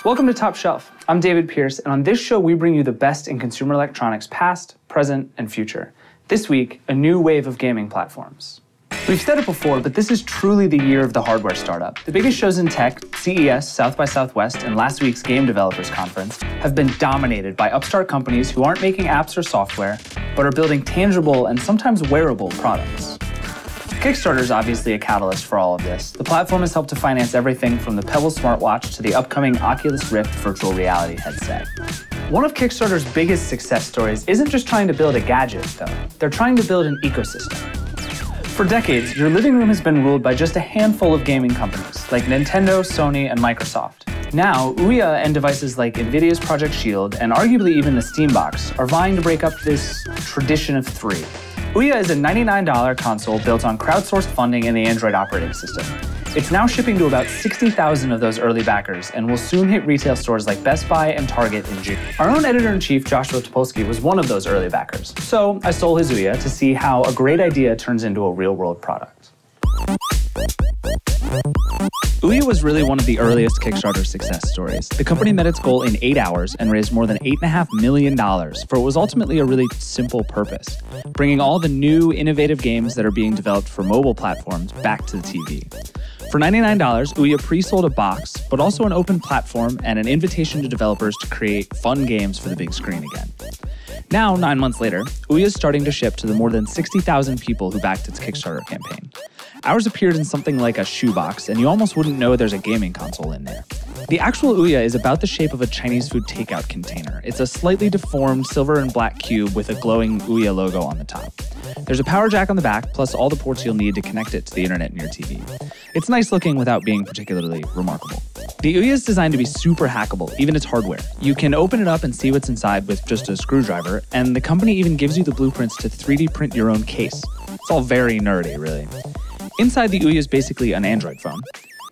Welcome to Top Shelf. I'm David Pierce, and on this show we bring you the best in consumer electronics past, present, and future. This week, a new wave of gaming platforms. We've said it before, but this is truly the year of the hardware startup. The biggest shows in tech, CES, South by Southwest, and last week's Game Developers Conference, have been dominated by upstart companies who aren't making apps or software, but are building tangible and sometimes wearable products. Kickstarter is obviously a catalyst for all of this. The platform has helped to finance everything from the Pebble smartwatch to the upcoming Oculus Rift virtual reality headset. One of Kickstarter's biggest success stories isn't just trying to build a gadget, though. They're trying to build an ecosystem. For decades, your living room has been ruled by just a handful of gaming companies, like Nintendo, Sony, and Microsoft. Now, Ouya and devices like NVIDIA's Project Shield, and arguably even the Steambox, are vying to break up this tradition of three. Ouya is a $99 console built on crowdsourced funding in the Android operating system. It's now shipping to about 60,000 of those early backers and will soon hit retail stores like Best Buy and Target in June. Our own editor-in-chief, Joshua Topolsky, was one of those early backers. So I stole his Ouya to see how a great idea turns into a real-world product. Ouya was really one of the earliest Kickstarter success stories. The company met its goal in 8 hours and raised more than $8.5 million for what was ultimately a really simple purpose, bringing all the new, innovative games that are being developed for mobile platforms back to the TV. For $99, Ouya pre-sold a box, but also an open platform and an invitation to developers to create fun games for the big screen again. Now, 9 months later, Ouya is starting to ship to the more than 60,000 people who backed its Kickstarter campaign. Ours appeared in something like a shoebox, and you almost wouldn't know there's a gaming console in there. The actual Ouya is about the shape of a Chinese food takeout container. It's a slightly deformed silver and black cube with a glowing Ouya logo on the top. There's a power jack on the back, plus all the ports you'll need to connect it to the internet in your TV. It's nice looking without being particularly remarkable. The Ouya is designed to be super hackable, even its hardware. You can open it up and see what's inside with just a screwdriver, and the company even gives you the blueprints to 3D print your own case. It's all very nerdy, really. Inside, the Ouya is basically an Android phone.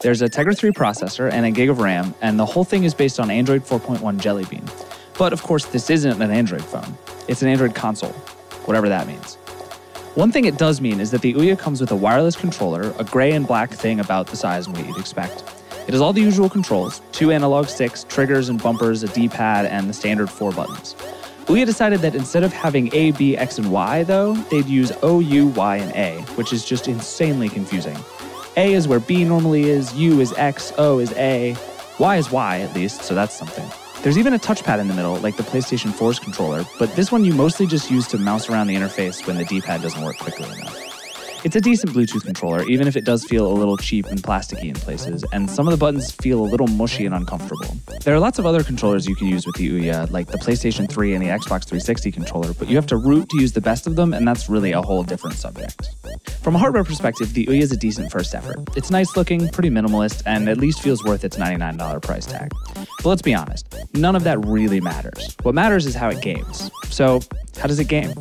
There's a Tegra 3 processor and a gig of RAM, and the whole thing is based on Android 4.1 Jelly Bean. But of course, this isn't an Android phone. It's an Android console, whatever that means. One thing it does mean is that the Ouya comes with a wireless controller, a gray and black thing about the size and weight you'd expect. It has all the usual controls, 2 analog sticks, triggers and bumpers, a D-pad, and the standard 4 buttons. Ouya decided that instead of having A, B, X, and Y, though, they'd use O, U, Y, and A, which is just insanely confusing. A is where B normally is, U is X, O is A, Y is Y at least, so that's something. There's even a touchpad in the middle, like the PlayStation 4's controller, but this one you mostly just use to mouse around the interface when the D-pad doesn't work quickly enough. It's a decent Bluetooth controller, even if it does feel a little cheap and plasticky in places, and some of the buttons feel a little mushy and uncomfortable. There are lots of other controllers you can use with the Ouya, like the PlayStation 3 and the Xbox 360 controller, but you have to root to use the best of them, and that's really a whole different subject. From a hardware perspective, the Ouya is a decent first effort. It's nice looking, pretty minimalist, and at least feels worth its $99 price tag. But let's be honest, none of that really matters. What matters is how it games. So, how does it game?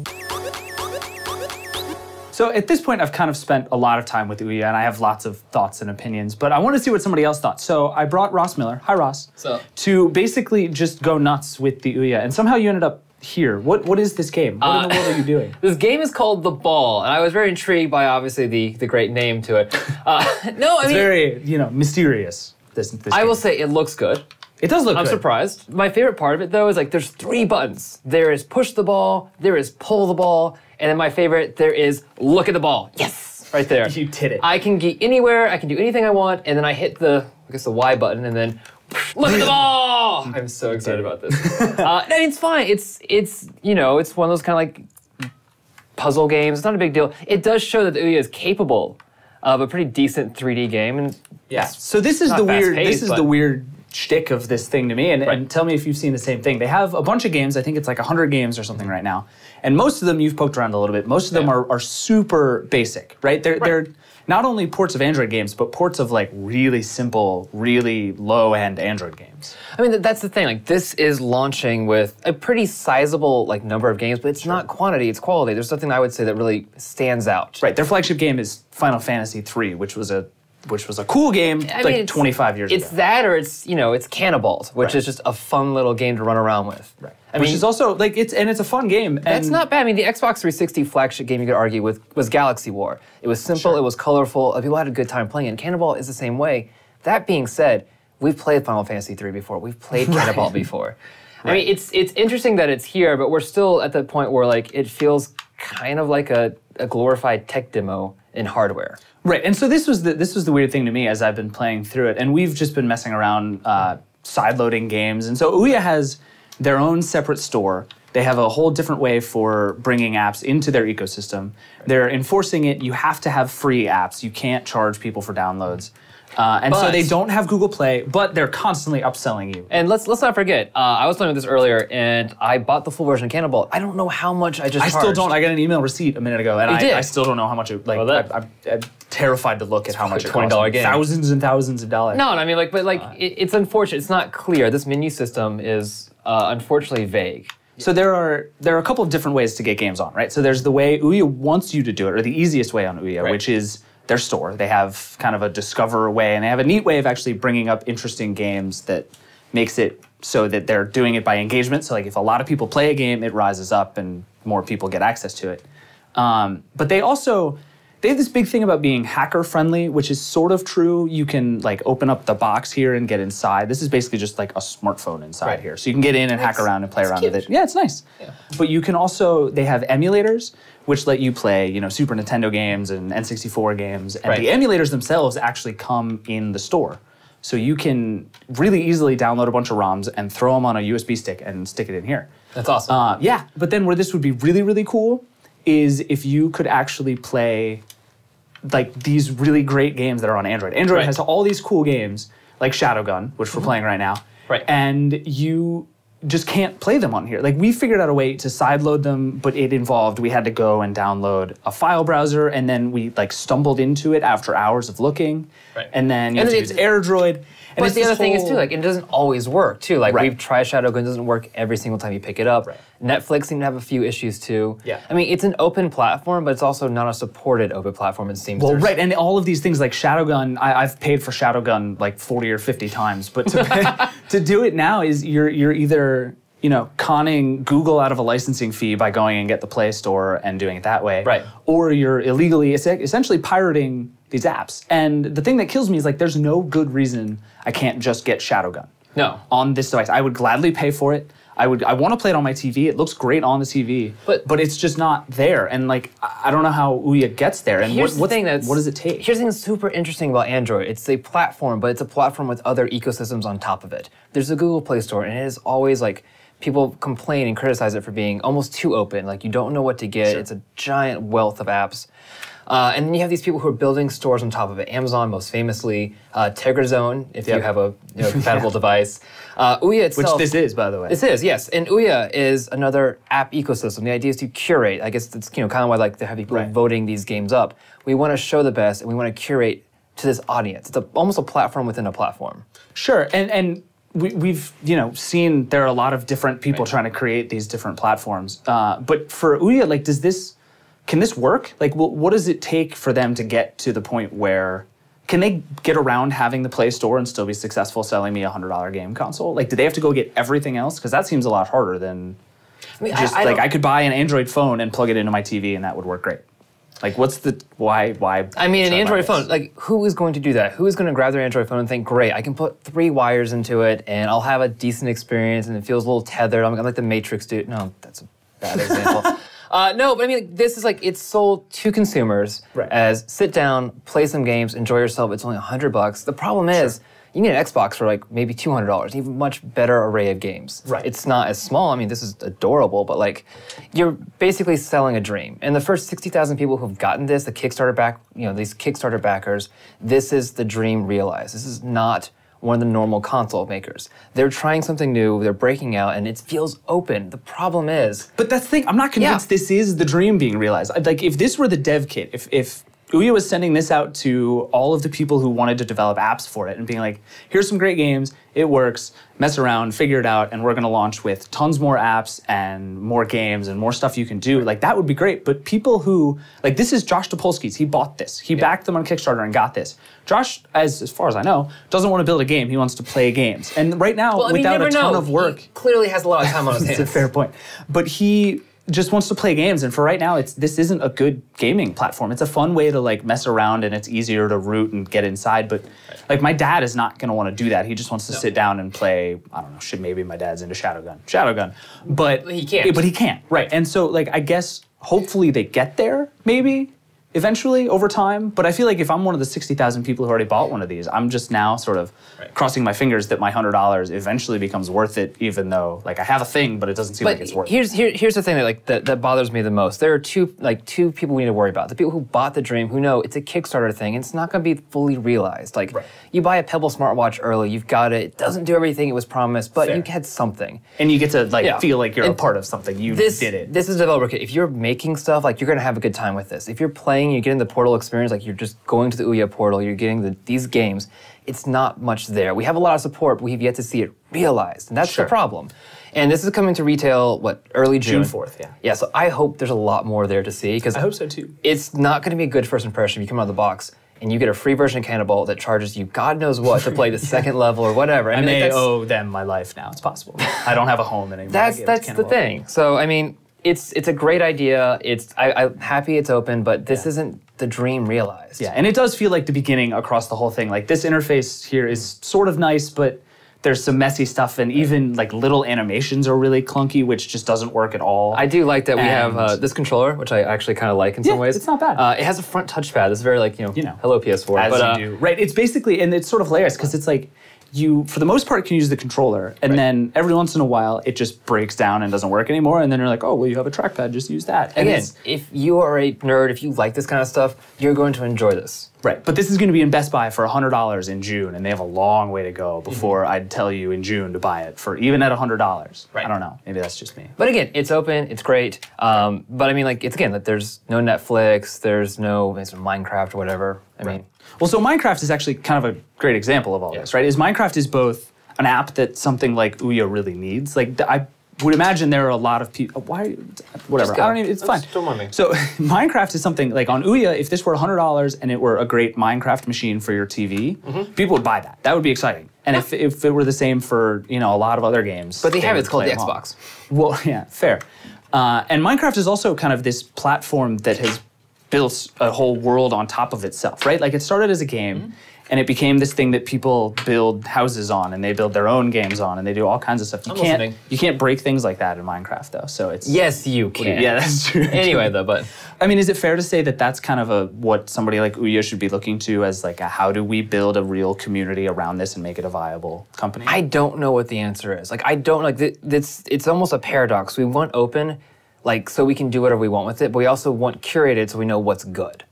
So at this point, I've kind of spent a lot of time with Ouya, and I have lots of thoughts and opinions, but I want to see what somebody else thought. So I brought Ross Miller, hi Ross, to basically just go nuts with the Ouya, and somehow you ended up here. What is this game? What in the world are you doing? This game is called The Ball, and I was very intrigued by, obviously, the great name to it. It's very, mysterious, this I game. will say it looks good. It does look good. I'm surprised. My favorite part of it, though, is like there's 3 buttons. There is push the ball, there is pull the ball, and then my favorite, there is look at the ball. Yes! Right there. You did it. I can get anywhere, I can do anything I want, and then I hit the Y button, and then look at the ball! I'm so excited about this. It's fine. It's one of those kind of like puzzle games. It's not a big deal. It does show that the Ouya is capable of a pretty decent 3D game. And yeah. So this is the weird shtick of this thing to me, and tell me if you've seen the same thing. They have a bunch of games, I think it's like 100 games or something right now, and most of them you've poked around a little bit, most of them are super basic, right? They're not only ports of Android games, but ports of like really simple, really low-end Android games. I mean, that's the thing, like this is launching with a pretty sizable like number of games, but it's not quantity, it's quality. There's something I would say that really stands out. Right, their flagship game is Final Fantasy III, which was a cool game 25 years ago. It's that, or it's Cannibals, which is just a fun little game to run around with. Right. Which is also like it's a fun game. That's not bad. I mean, the Xbox 360 flagship game you could argue with was Galaxy War. It was simple, it was colorful, people had a good time playing it. And Cannibal is the same way. That being said, we've played Final Fantasy 3 before. We've played Cannonball before. I mean, it's interesting that it's here, but we're still at the point where like it feels kind of like a glorified tech demo in hardware. Right, and so this was the weird thing to me as I've been playing through it, and we've just been messing around sideloading games, and so Ouya has their own separate store. They have a whole different way for bringing apps into their ecosystem. They're enforcing it. You have to have free apps. You can't charge people for downloads. So they don't have Google Play, but they're constantly upselling you. And let's not forget, I was playing with this earlier, and I bought the full version of Cannonball. I don't know how much I just charged. I still don't. I got an email receipt a minute ago, and I still don't know how much it, like, I'm terrified to look at how much it costs. $20 game. Thousands and thousands of dollars. No, I mean, like, but like, it's unfortunate. It's not clear. This menu system is unfortunately vague. So there are a couple of different ways to get games on, right? So there's the way Ouya wants you to do it, or the easiest way on Ouya, which is their store. They have kind of a discover way, and they have a neat way of actually bringing up interesting games that makes it so that they're doing it by engagement. So like if a lot of people play a game, it rises up and more people get access to it. But they have this big thing about being hacker friendly, which is sort of true. You can like open up the box here and get inside. This is basically just like a smartphone inside here. So you can get in and hack around and play around with it. Yeah, it's nice. Yeah. But you can also, they have emulators which let you play, Super Nintendo games and N64 games. And the emulators themselves actually come in the store. So you can really easily download a bunch of ROMs and throw them on a USB stick and stick it in here. That's awesome. Yeah, but then where this would be really, really cool is if you could actually play like these really great games that are on Android. Android has all these cool games like Shadowgun, which we're playing right now. Right. And you just can't play them on here. Like we figured out a way to sideload them, but it involved, we had to go and download a file browser, and then we like stumbled into it after hours of looking. Right. And then you have to use AirDroid. And but the other thing is too, like it doesn't always work too. Like we've tried Shadowgun, it doesn't work every single time you pick it up. Right. Netflix seemed to have a few issues too. Yeah. I mean, it's an open platform, but it's also not a supported open platform, it seems. Well, right, and all of these things like Shadowgun, I've paid for Shadowgun like 40 or 50 times, but to do it now is you're either conning Google out of a licensing fee by going and get the Play Store and doing it that way. Right. Or you're illegally, essentially pirating these apps. And the thing that kills me is like there's no good reason I can't just get Shadowgun. No. On this device. I would gladly pay for it. I want to play it on my TV. It looks great on the TV, but it's just not there. And like I don't know how Ouya gets there. And what does it take? Here's the thing that's super interesting about Android. It's a platform, but it's a platform with other ecosystems on top of it. There's a Google Play Store, and it is always like people complain and criticize it for being almost too open. Like you don't know what to get. Sure. It's a giant wealth of apps. And then you have these people who are building stores on top of it. Amazon, most famously, Tegrazone, if you have a compatible device. Ouya itself, which this is, by the way. This is, yes. And Ouya is another app ecosystem. The idea is to curate. I guess that's kind of why like they have people voting these games up. We want to show the best, and we want to curate to this audience. It's almost a platform within a platform. Sure, and we've seen there are a lot of different people trying to create these different platforms. But for Ouya, like, can this work? Like, what does it take for them to get to the point where, can they get around having the Play Store and still be successful selling me a $100 game console? Like, do they have to go get everything else? Because that seems a lot harder than I could buy an Android phone and plug it into my TV and that would work great. Like, what's the, why? I mean, an Android phone, like, who is going to do that? Who is going to grab their Android phone and think, great, I can put 3 wires into it and I'll have a decent experience and it feels a little tethered. I'm like the Matrix dude. No, that's a bad example. No, but I mean, this is like, it's sold to consumers as sit down, play some games, enjoy yourself. It's only $100. The problem is, you can get an Xbox for like maybe $200, even a much better array of games. Right. It's not as small. I mean, this is adorable, but like, you're basically selling a dream. And the first 60,000 people who've gotten this, the Kickstarter these Kickstarter backers, this is the dream realized. This is not one of the normal console makers. They're trying something new, they're breaking out, and it feels open. The problem is... But that's the thing, I'm not convinced this is the dream being realized. Like, if this were the dev kit, if Ouya was sending this out to all of the people who wanted to develop apps for it and being like, here's some great games, it works, mess around, figure it out, and we're gonna launch with tons more apps and more games and more stuff you can do, like that would be great. But people who, like this is Josh Topolsky's, he bought this. He backed them on Kickstarter and got this. Josh, as far as I know, doesn't want to build a game, he wants to play games. And right now, without a ton of work. He clearly has a lot of time on his hands. It's a fair point. But he just wants to play games. And for right now, this isn't a good gaming platform. It's a fun way to like mess around and it's easier to root and get inside. But like my dad is not going to want to do that. He just wants to sit down and play, I don't know, maybe my dad's into Shadowgun. But he can't. But he can't, right. And so like I guess hopefully they get there, maybe. Eventually, over time, but I feel like if I'm one of the 60,000 people who already bought one of these, I'm just now sort of crossing my fingers that my $100 eventually becomes worth it, even though like I have a thing, but it doesn't seem like it's worth it. Here's the thing that bothers me the most. There are two people we need to worry about. The people who bought the dream, who know it's a Kickstarter thing, and it's not going to be fully realized. Like you buy a Pebble smartwatch early, you've got it. It doesn't do everything it was promised, but you had something, and you get to like feel like you're a part of something. You did it. This is a developer kit. If you're making stuff, like you're going to have a good time with this. If you're playing, you're getting the Portal experience, like you're just going to the Ouya portal, you're getting these games. It's not much there. We have a lot of support, but we've yet to see it realized, and that's the problem. And this is coming to retail, early June? June 4th, yeah. Yeah, so I hope there's a lot more there to see, because I hope so too. It's not going to be a good first impression if you come out of the box and you get a free version of Cannibal that charges you God knows what to play the second level or whatever. I may owe them my life now. It's possible. I don't have a home anymore. That's the thing. So I mean, it's a great idea. I'm happy it's open, but this isn't the dream realized. Yeah, and it does feel like the beginning across the whole thing. Like this interface here is sort of nice, but there's some messy stuff, and even like little animations are really clunky, which just doesn't work at all. I do like that we have this controller, which I actually kind of like in some ways. It's not bad. It has a front touchpad. It's very like, hello PS4. As you do. Right, it's basically, and it's sort of hilarious because it's like, you, for the most part, can use the controller, and then every once in a while, it just breaks down and doesn't work anymore, and then you're like, oh, well, you have a trackpad, just use that. And again, if you are a nerd, if you like this kind of stuff, you're going to enjoy this. Right, but this is going to be in Best Buy for $100 in June, and they have a long way to go before I'd tell you in June to buy it for even at $100. Right. I don't know, maybe that's just me. But again, it's open, it's great, but I mean, like, it's again, like, there's no Netflix, there's no Minecraft or whatever. I mean, well, so Minecraft is actually kind of a great example of all this, right? Minecraft is both an app that something like Ouya really needs. Like, I would imagine there are a lot of people. Whatever. I don't even. It's fine. Don't mind me. So Minecraft is something like on Ouya. If this were $100 and it were a great Minecraft machine for your TV, people would buy that. That would be exciting. And if it were the same for a lot of other games, but they have it's called the Xbox. Well, yeah, fair. And Minecraft is also kind of this platform that has built a whole world on top of itself, right? Like it started as a game, and it became this thing that people build houses on, and they build their own games on, and they do all kinds of stuff. You can't break things like that in Minecraft, though. So it's yes, you can. Yeah, that's true. Anyway, though, but I mean, is it fair to say that that's kind of what somebody like Ouya should be looking to as like how do we build a real community around this and make it a viable company? I don't know what the answer is. Like I don't like it's almost a paradox. We want open, like so we can do whatever we want with it, but we also want curated so we know what's good.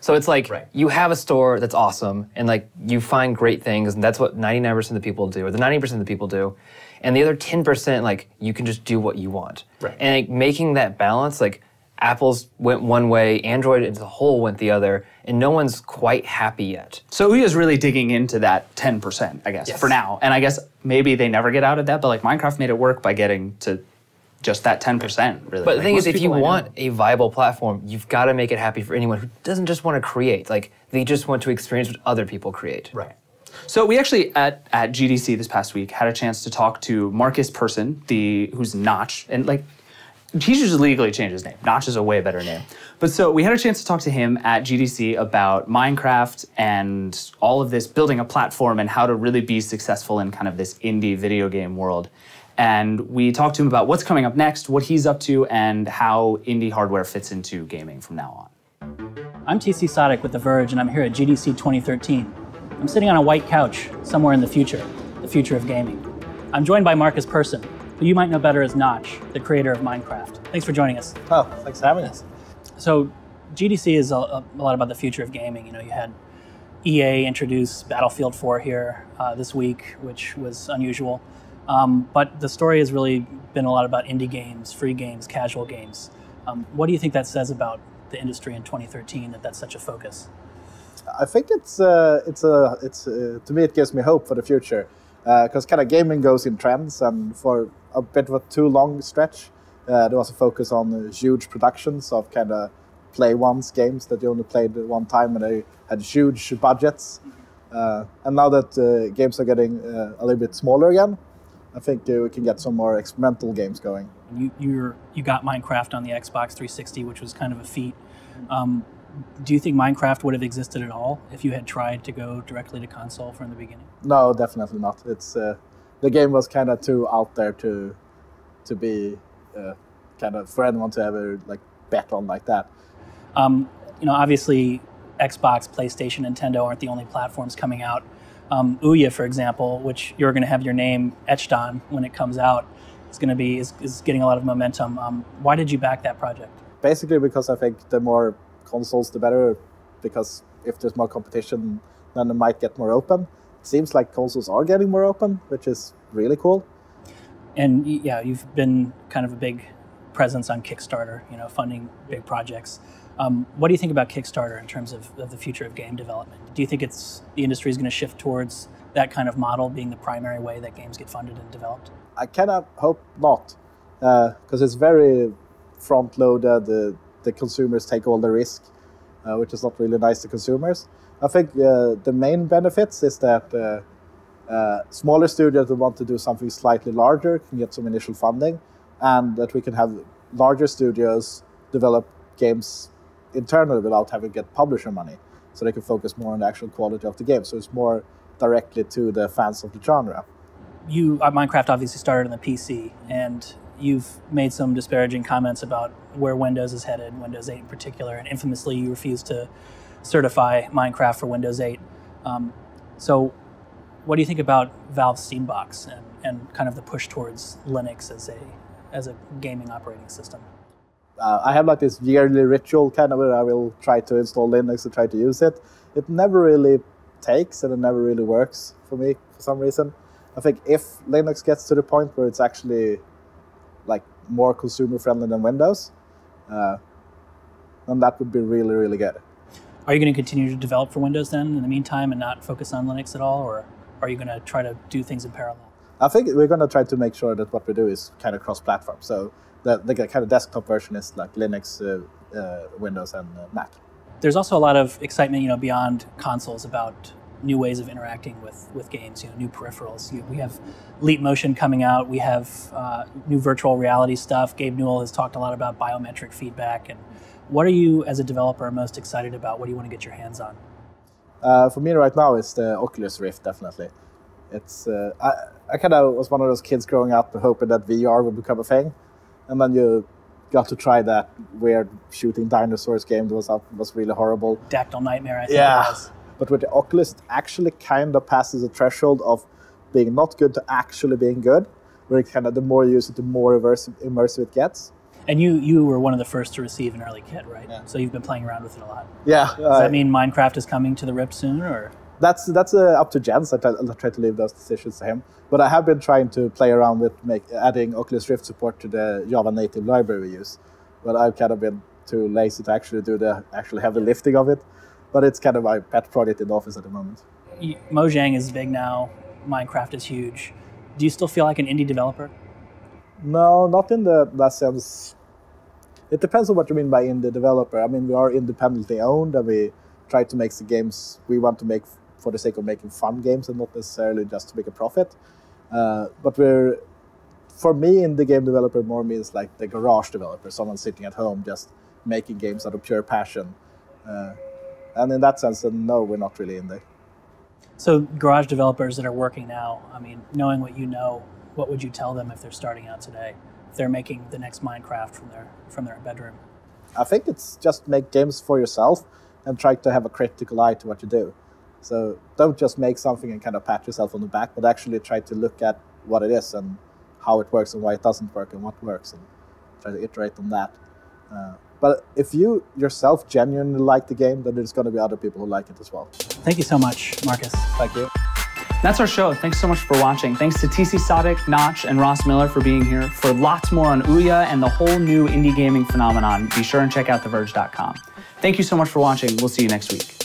So it's like you have a store that's awesome, and like you find great things, and that's what 99% of the people do, or the 90% of the people do, and the other 10%, like you can just do what you want. Right. And like, making that balance, like Apple's went one way, Android as a whole went the other, and no one's quite happy yet. So Ouya's really digging into that 10%, I guess, for now. And I guess maybe they never get out of that, but like Minecraft made it work by getting to just that 10%, really. But the thing is, if you want a viable platform, you've got to make it happy for anyone who doesn't just want to create. Like, they just want to experience what other people create. Right. So we actually, at GDC this past week, had a chance to talk to Marcus Persson, who's Notch, and like, he should just legally change his name. Notch is a way better name. But so we had a chance to talk to him at GDC about Minecraft and all of this, building a platform and how to really be successful in kind of this indie video game world. And we talked to him about what's coming up next, what he's up to, and how indie hardware fits into gaming from now on. I'm TC Sadek with The Verge, and I'm here at GDC 2013. I'm sitting on a white couch somewhere in the future of gaming. I'm joined by Marcus Persson, who you might know better as Notch, the creator of Minecraft. Thanks for joining us. Oh, thanks for having us. So GDC is a lot about the future of gaming. You know, you had EA introduce Battlefield 4 here this week, which was unusual. But the story has really been a lot about indie games, free games, casual games. What do you think that says about the industry in 2013, that that's such a focus? I think to me it gives me hope for the future, because kind of gaming goes in trends, and for a bit of a too long stretch, there was a focus on huge productions of kind of play once games that you only played one time, and they had huge budgets. And now that games are getting a little bit smaller again, I think we can get some more experimental games going. You got Minecraft on the Xbox 360, which was kind of a feat. Do you think Minecraft would have existed at all if you had tried to go directly to console from the beginning? No, definitely not. It's the game was kind of too out there to be kind of for anyone to ever like bet on like that. Obviously, Xbox, PlayStation, Nintendo aren't the only platforms coming out. Ouya, for example, which you're going to have your name etched on when it comes out, is getting a lot of momentum. Why did you back that project? Basically, because I think the more consoles, the better. Because if there's more competition, then it might get more open. It seems like consoles are getting more open, which is really cool. And yeah, you've been kind of a big presence on Kickstarter, funding big projects. What do you think about Kickstarter in terms of the future of game development? Do you think the industry is going to shift towards that kind of model being the primary way that games get funded and developed? I kind of hope not, because it's very front-loaded. The consumers take all the risk, which is not really nice to consumers. I think the main benefits is that smaller studios that want to do something slightly larger can get some initial funding, and that we can have larger studios develop games internally without having to get publisher money, so they can focus more on the actual quality of the game. So it's more directly to the fans of the genre. Minecraft obviously started on the PC, and you've made some disparaging comments about where Windows is headed, Windows 8 in particular, and infamously you refused to certify Minecraft for Windows 8. So what do you think about Valve's Steambox and kind of the push towards Linux as a gaming operating system? I have like this yearly ritual kind of where I will try to install Linux and try to use it. It never really takes and it never really works for me for some reason. I think if Linux gets to the point where it's actually like more consumer friendly than Windows, then that would be really, really good. Are you going to continue to develop for Windows then in the meantime and not focus on Linux at all, or are you going to try to do things in parallel? I think we're going to try to make sure that what we do is kind of cross-platform. So the kind of desktop version is like Linux, Windows, and Mac. There's also a lot of excitement, beyond consoles about new ways of interacting with games, new peripherals. We have Leap Motion coming out. We have new virtual reality stuff. Gabe Newell has talked a lot about biometric feedback. And what are you, as a developer, most excited about? What do you want to get your hands on? For me right now, it's the Oculus Rift, definitely. It's I kind of was one of those kids growing up hoping that VR would become a thing. And then you got to try that weird shooting dinosaurs game that was really horrible. Dactyl Nightmare, I think it was. But with the Oculus, it actually kind of passes a threshold of being not good to actually being good, where it kind of the more you use it, the more immersive it gets. And you were one of the first to receive an early kit, right? Yeah. So you've been playing around with it a lot. Yeah. Does that mean Minecraft is coming to the Rift soon, or? That's up to Jens. I try to leave those decisions to him. But I have been trying to play around with adding Oculus Rift support to the Java native library we use. But I've kind of been too lazy to actually do the actual heavy lifting of it. But it's kind of my pet project in the office at the moment. Mojang is big now. Minecraft is huge. Do you still feel like an indie developer? No, not in that sense. It depends on what you mean by indie developer. I mean, we are independently owned, and we try to make the games we want to make for the sake of making fun games and not necessarily just to make a profit. But for me, indie game developer more means like the garage developer, someone sitting at home just making games out of pure passion. And in that sense, no, we're not really indie. So garage developers that are working now, I mean, knowing what you know, what would you tell them if they're starting out today? If they're making the next Minecraft from their bedroom? I think it's just make games for yourself and try to have a critical eye to what you do. So don't just make something and kind of pat yourself on the back, but actually try to look at what it is and how it works and why it doesn't work and what works, and try to iterate on that. But if you yourself genuinely like the game, then there's going to be other people who like it as well. Thank you so much, Marcus. Thank you. That's our show. Thanks so much for watching. Thanks to TC Sadik, Notch, and Ross Miller for being here. For lots more on Ouya and the whole new indie gaming phenomenon, be sure and check out theverge.com. Thank you so much for watching. We'll see you next week.